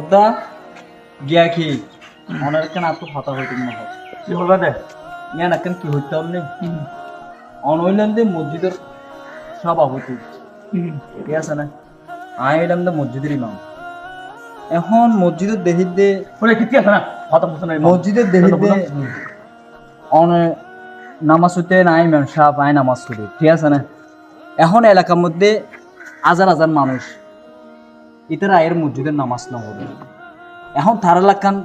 বদ্দা গিয়া কি অনেক কেন এত ফাতা হইতে না হয় কি হলো দে ইয়া না কেন কি হইতে হবে অনলাইন দে মসজিদের সভাপতি ঠিক আছে না আই এলাম দে মসজিদের ইমাম এখন মসজিদের দেহিত দে ওরে কিতি আছে না কথা বুঝছ না মসজিদের দেহিত দে অনে নামাজ হইতে নাই ইমাম সাহেব আই নামাজ পড়ি ঠিক আছে না এখন এলাকার মধ্যে হাজার হাজার মানুষ ইতার আয়ের মসজিদের নামাজ না হবে এখন তার এলাকান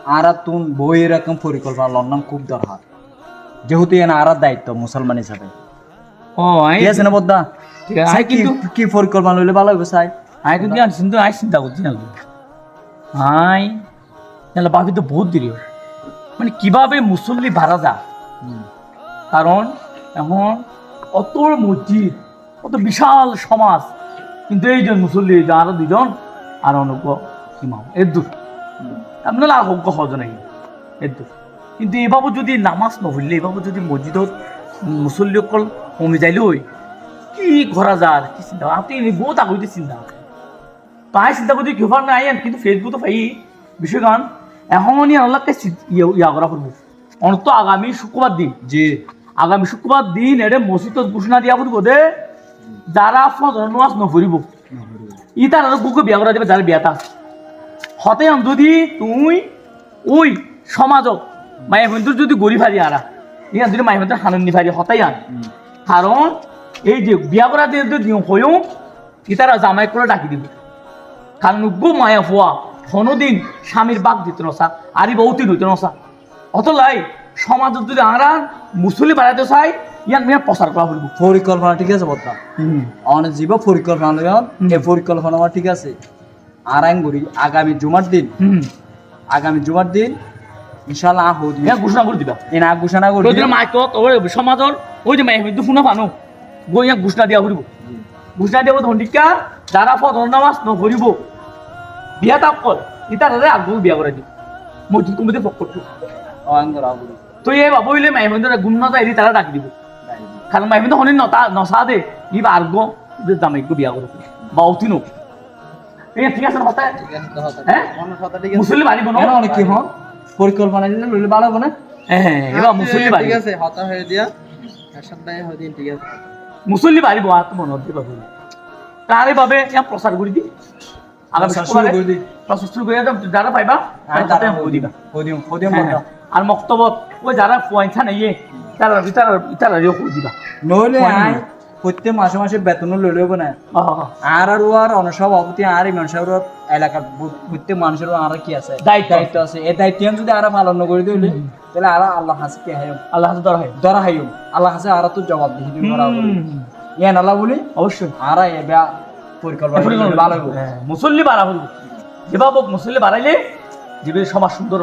আরা তুন বই এরকম পরিকল্পনা লন্ডন খুব দরকার যেহেতু এনে আরার দায়িত্ব মুসলমান হিসাবে ও আই ঠিক আছে না বদ্দা ঠিক আছে কিন্তু কি পরিকল্পনা লইলে ভালো হবে সাই আই কিন্তু আই চিন্তা করছি না আই তাহলে বাকি তো বহুত দেরি মানে কিভাবে মুসল্লি ভাড়া যা কারণ এখন অত মসজিদ অত বিশাল সমাজ কিন্তু এইজন মুসল্লি আরো দুজন আর অনজ্ঞ ইমাম এর দূর আপনার আর অজ্ঞ সহজ নাই এর দূর কিন্তু এভাবে যদি নামাজ নহলে এভাবে যদি মসজিদত মুসল্লি অকল কমে যাইলে কি করা যার কি চিন্তা আপনি বহুত আগতে চিন্তা তাই চিন্তা করছি কিভার নাই কিন্তু ফেসবুকে পাই বিষয়গান এখনই আল্লাহকে ইয়া করা করবো অন্ত আগামী শুক্রবার দিন জি আগামী শুক্রবার দিন এটা মসজিদত ঘোষণা দিয়া করবো দে যারা ফজর নামাজ নপড়িব ই তার আর বুকে বিয়া করা যাবে যারা বিয়াটা হতে যদি তুই ওই সমাজক মায়ের বন্ধুর যদি গরিব হারি আরা ইহান যদি মায়ের বন্ধুর হানন্দি ফারি হতাই আন কারণ এই যে বিয়া করা দিয়ে নিয়ম হয়েও ই তারা জামাই করে ডাকি দিব কারণ উগ্র মায়া হওয়া কোনোদিন স্বামীর বাক দিতে নসা আরই বহুতি হইতে নসা অত লাই সমাজত যদি আমরা মুসলি বাড়াইতে চাই ইয়ান মিয়া প্রচার করা হইব পরিকল্পনা ঠিক আছে বদ্দা অনেক জীব পরিকল্পনা লইন এই পরিকল্পনা আমার ঠিক আছে আর আইন করি আগামী জুমার দিন ইনশাআল্লাহ হদি ইয়া ঘোষণা করে দিবা এ না ঘোষণা করি তোদের মাইকত ওই সমাজর ওই যে মাই কিন্তু শুনা পানো গই ইয়া ঘোষণা দিয়া হইব ঘোষণা দিব ধন্ডিকা যারা ফজর নামাজ নপড়িব বিয়া তাপ কর ইতারে আগু বিয়া করে দিব মসজিদ কমিটি পক্ষ অঙ্গর আবু তো এই বাবু হইলে মাই বন্ধুরা গুণতা এরি তারা ডাকি দিব কারণ মাই বন্ধু হনি নসা দে ই আর্গ জামাইকো বিয়া করে বা অতিনো এই ঠিক আছে না কথা হ্যাঁ মুসলিম বাড়ি বনো অনেক কি হন পরিকল্পনা নিলে লইলে ভালো হবে না হ্যাঁ এবার মুসলিম বাড়ি ঠিক আছে হতা হয়ে দিয়া এরশাদ ভাই হয়ে দিন ঠিক আছে মুসল্লি বাড়ি বহাত মনে হতে পারবো তারে ভাবে ইয়া প্রচার করে দি আগামী শুক্রবারে করে দি প্রচার শুরু করে যারা পাইবা তাতে হই দিবা হদিম হ্যাঁ, আর মক্তবত ওই যারা পয়সা নাই তারা হই দিবা নইলে আই প্রত্যেক মাসে মাসে বেতন লইলে হবে না আর অনসভাপতি আর ইমান সাহেব এলাকার প্রত্যেক মানুষের আর কি আছে দায়িত্ব আছে এই দায়িত্ব যদি আর পালন করে দিলে তাহলে আর আল্লাহ হাসি কে হাইম আল্লাহ হাতে ধরা হাইম আল্লাহ হাসে আর তো জবাব দিয়ে দিন ইয়ান আল্লাহ বলি অবশ্যই আর এবা পরিকল্পনা ভালো হবে মুসল্লি বাড়া হইব যেভাবে মুসল্লি বাড়াইলে জীবের সমাজ সুন্দর